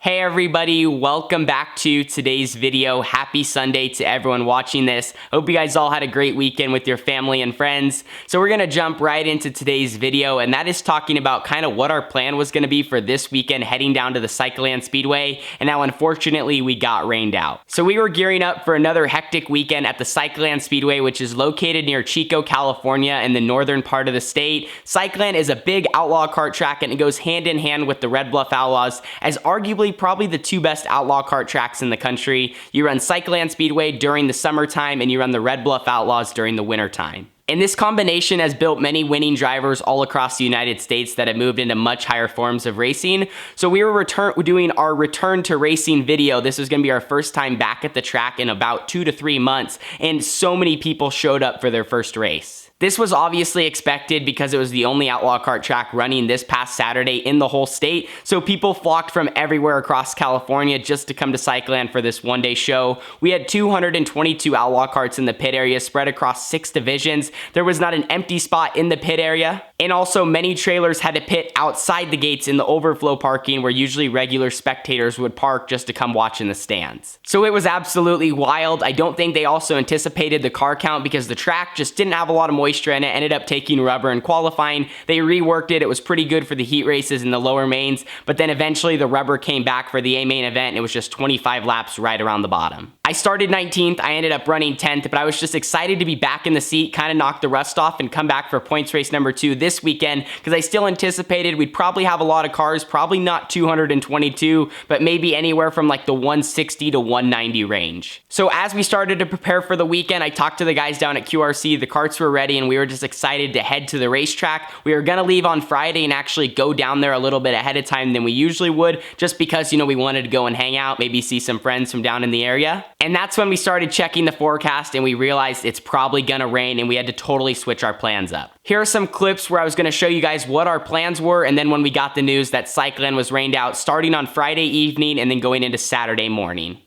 Hey everybody, welcome back to today's video. Happy Sunday to everyone watching this. Hope you guys all had a great weekend with your family and friends. So we're gonna jump right into today's video, and that is talking about kind of what our plan was gonna be for this weekend heading down to the Cycleland Speedway, and now unfortunately we got rained out. So we were gearing up for another hectic weekend at the Cycleland Speedway, which is located near Chico, California in the northern part of the state. Cycleland is a big outlaw kart track, and it goes hand in hand with the Red Bluff Outlaws as arguably probably the two best outlaw kart tracks in the country. You run Cycleland Speedway during the summertime and you run the Red Bluff Outlaws during the wintertime. And this combination has built many winning drivers all across the United States that have moved into much higher forms of racing. So we were doing our return to racing video. This was gonna be our first time back at the track in about 2 to 3 months, and so many people showed up for their first race. This was obviously expected because it was the only outlaw kart track running this past Saturday in the whole state, so people flocked from everywhere across California just to come to Cycleland for this one-day show. We had 222 outlaw karts in the pit area spread across 6 divisions. There was not an empty spot in the pit area, and also many trailers had to pit outside the gates in the overflow parking where usually regular spectators would park just to come watch in the stands. So it was absolutely wild. I don't think they also anticipated the car count because the track just didn't have a lot of moisture and it ended up taking rubber in qualifying. They reworked it. It was pretty good for the heat races in the lower mains, but then eventually the rubber came back for the A main event and it was just 25 laps right around the bottom. I started 19th. I ended up running 10th, but I was just excited to be back in the seat, kind of knock the rust off and come back for points race number 2 this weekend because I still anticipated we'd probably have a lot of cars, probably not 222, but maybe anywhere from like the 160 to 190 range. So as we started to prepare for the weekend, I talked to the guys down at QRC. The karts were ready and we were just excited to head to the racetrack. We were gonna leave on Friday and actually go down there a little bit ahead of time than we usually would, just because, you know, we wanted to go and hang out, maybe see some friends from down in the area. And that's when we started checking the forecast and we realized it's probably gonna rain and we had to totally switch our plans up. Here are some clips where I was gonna show you guys what our plans were, and then when we got the news that Cycleland was rained out starting on Friday evening and then going into Saturday morning.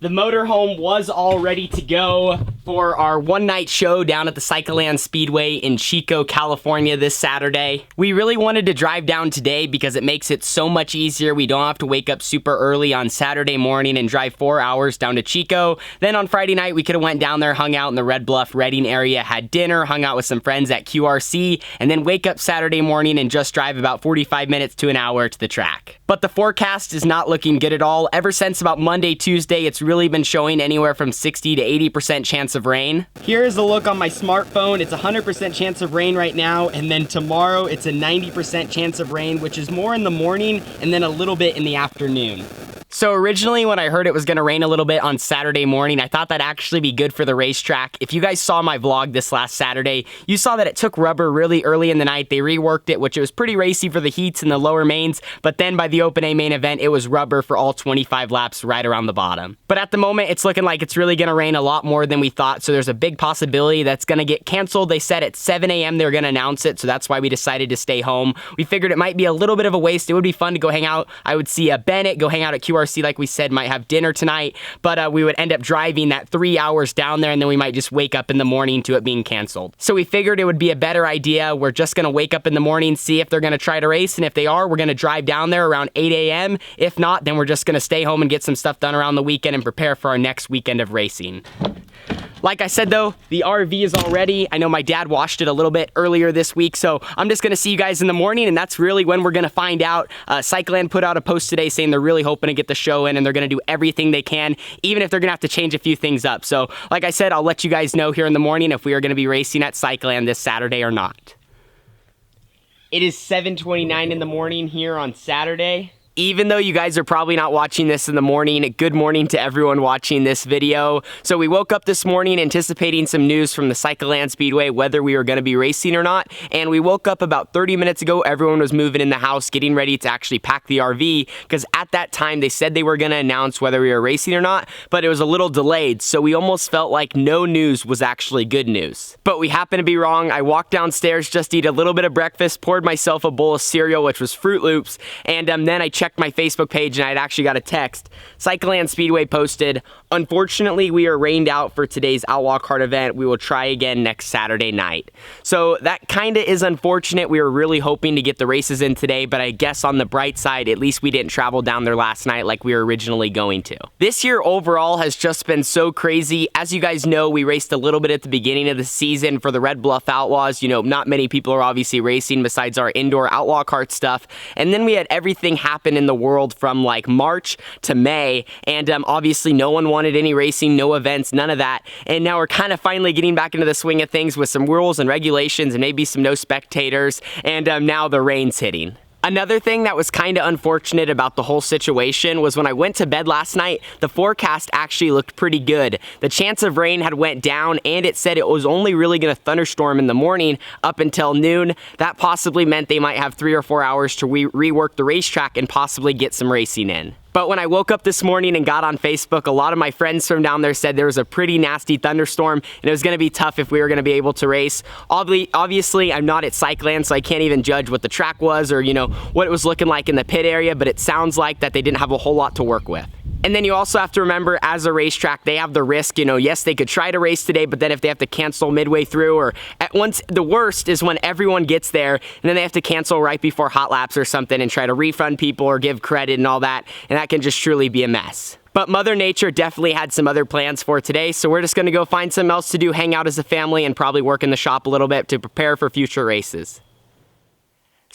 The motorhome was all ready to go for our one-night show down at the Cycleland Speedway in Chico, California this Saturday. We really wanted to drive down today because it makes it so much easier. We don't have to wake up super early on Saturday morning and drive 4 hours down to Chico. Then on Friday night, we could have went down there, hung out in the Red Bluff Redding area, had dinner, hung out with some friends at QRC, and then wake up Saturday morning and just drive about 45 minutes to an hour to the track. But the forecast is not looking good at all. Ever since about Monday, Tuesday, it's really been showing anywhere from 60 to 80% chance of rain. Here's a look on my smartphone. It's 100% chance of rain right now, and then tomorrow it's a 90% chance of rain, which is more in the morning and then a little bit in the afternoon. So originally when I heard it was gonna rain a little bit on Saturday morning, I thought that'd actually be good for the racetrack. If you guys saw my vlog this last Saturday, you saw that it took rubber really early in the night. They reworked it, which it was pretty racy for the heats and the lower mains, but then by the Open A main event, it was rubber for all 25 laps right around the bottom. But at the moment, it's looking like it's really gonna rain a lot more than we thought, so there's a big possibility that's gonna get canceled. They said at 7 a.m. they were gonna announce it, so that's why we decided to stay home. We figured it might be a little bit of a waste. It would be fun to go hang out. I would see Bennett go hang out at QRC like we said, might have dinner tonight, but we would end up driving that 3 hours down there and then we might just wake up in the morning to it being canceled. So we figured it would be a better idea. We're just gonna wake up in the morning, see if they're gonna try to race, and if they are, we're gonna drive down there around 8 a.m. If not, then we're just gonna stay home and get some stuff done around the weekend and prepare for our next weekend of racing. Like I said though, the RV is all ready. I know my dad washed it a little bit earlier this week, so I'm just gonna see you guys in the morning, and that's really when we're gonna find out. Cycleland put out a post today saying they're really hoping to get the show in and they're gonna do everything they can, even if they're gonna have to change a few things up. So like I said, I'll let you guys know here in the morning if we are gonna be racing at Cycleland this Saturday or not. It is 7:29 in the morning here on Saturday. Even though you guys are probably not watching this in the morning, good morning to everyone watching this video. So we woke up this morning anticipating some news from the Cycleland Speedway, whether we were gonna be racing or not. And we woke up about 30 minutes ago, everyone was moving in the house, getting ready to actually pack the RV, because at that time they said they were gonna announce whether we were racing or not, but it was a little delayed. So we almost felt like no news was actually good news. But we happened to be wrong. I walked downstairs just to eat a little bit of breakfast, poured myself a bowl of cereal, which was Fruit Loops, and then I checked my Facebook page and I had actually got a text. Cycleland Speedway posted, Unfortunately, we are rained out for today's Outlaw Kart event. We will try again next Saturday night. So that kind of is unfortunate. We were really hoping to get the races in today, but I guess on the bright side, at least we didn't travel down there last night like we were originally going to. This year overall has just been so crazy. As you guys know, we raced a little bit at the beginning of the season for the Red Bluff Outlaws. You know, not many people are obviously racing besides our indoor Outlaw Kart stuff. And then we had everything happen in the world from like March to May, and obviously no one wanted any racing, no events, none of that. And now we're kind of finally getting back into the swing of things with some rules and regulations and maybe some no spectators, and now the rain's hitting. Another thing that was kind of unfortunate about the whole situation was when I went to bed last night, the forecast actually looked pretty good. The chance of rain had went down, and it said it was only really going to thunderstorm in the morning up until noon. That possibly meant they might have 3 or 4 hours to rework the racetrack and possibly get some racing in. But when I woke up this morning and got on Facebook, a lot of my friends from down there said there was a pretty nasty thunderstorm and it was going to be tough if we were going to be able to race. Obviously, I'm not at Cycleland, so I can't even judge what the track was or, you know, what it was looking like in the pit area, but it sounds like that they didn't have a whole lot to work with. And then you also have to remember, as a racetrack, they have the risk, you know, yes, they could try to race today, but then if they have to cancel midway through, or at once, the worst is when everyone gets there and then they have to cancel right before hot laps or something and try to refund people or give credit and all that, and that can just truly be a mess. But Mother Nature definitely had some other plans for today, so we're just gonna go find something else to do, hang out as a family, and probably work in the shop a little bit to prepare for future races.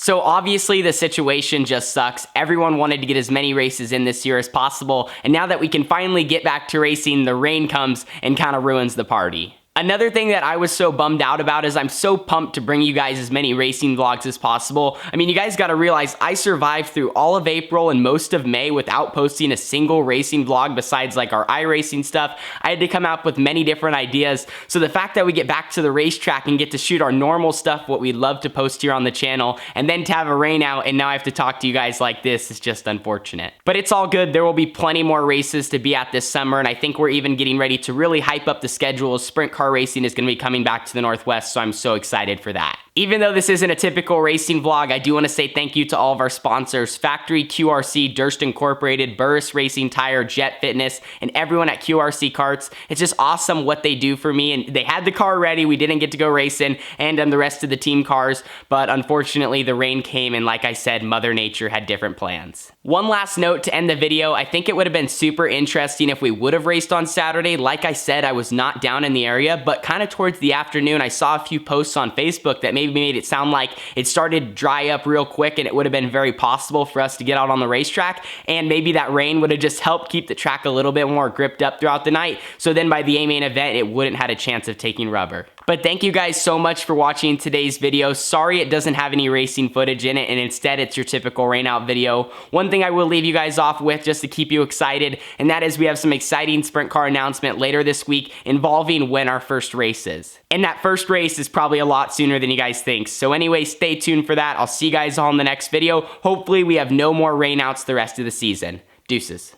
So obviously the situation just sucks. Everyone wanted to get as many races in this year as possible, and now that we can finally get back to racing, the rain comes and kind of ruins the party. Another thing that I was so bummed out about is I'm so pumped to bring you guys as many racing vlogs as possible. I mean, you guys gotta realize I survived through all of April and most of May without posting a single racing vlog besides like our iRacing stuff. I had to come up with many different ideas. So the fact that we get back to the racetrack and get to shoot our normal stuff, what we'd love to post here on the channel, and then to have a rain out and now I have to talk to you guys like this is just unfortunate. But it's all good. There will be plenty more races to be at this summer, and I think we're even getting ready to really hype up the schedule. Sprint car racing is going to be coming back to the Northwest, so I'm so excited for that. Even though this isn't a typical racing vlog, I do want to say thank you to all of our sponsors: Factory, QRC, Durst Incorporated, Burris Racing Tire, Jet Fitness, and everyone at QRC Karts. It's just awesome what they do for me, and they had the car ready. We didn't get to go racing, and the rest of the team cars, but unfortunately the rain came, and like I said, Mother Nature had different plans. One last note to end the video: I think it would have been super interesting if we would have raced on Saturday. Like I said, I was not down in the area, but kind of towards the afternoon, I saw a few posts on Facebook that maybe made it sound like it started to dry up real quick and it would have been very possible for us to get out on the racetrack, and maybe that rain would have just helped keep the track a little bit more gripped up throughout the night, so then by the main event it wouldn't have had a chance of taking rubber. But thank you guys so much for watching today's video. Sorry it doesn't have any racing footage in it, and instead it's your typical rain out video. One thing I will leave you guys off with just to keep you excited, and that is we have some exciting sprint car announcement later this week involving when our first race is. And that first race is probably a lot sooner than you guys think. So anyway, stay tuned for that. I'll see you guys all in the next video. Hopefully we have no more rainouts the rest of the season. Deuces.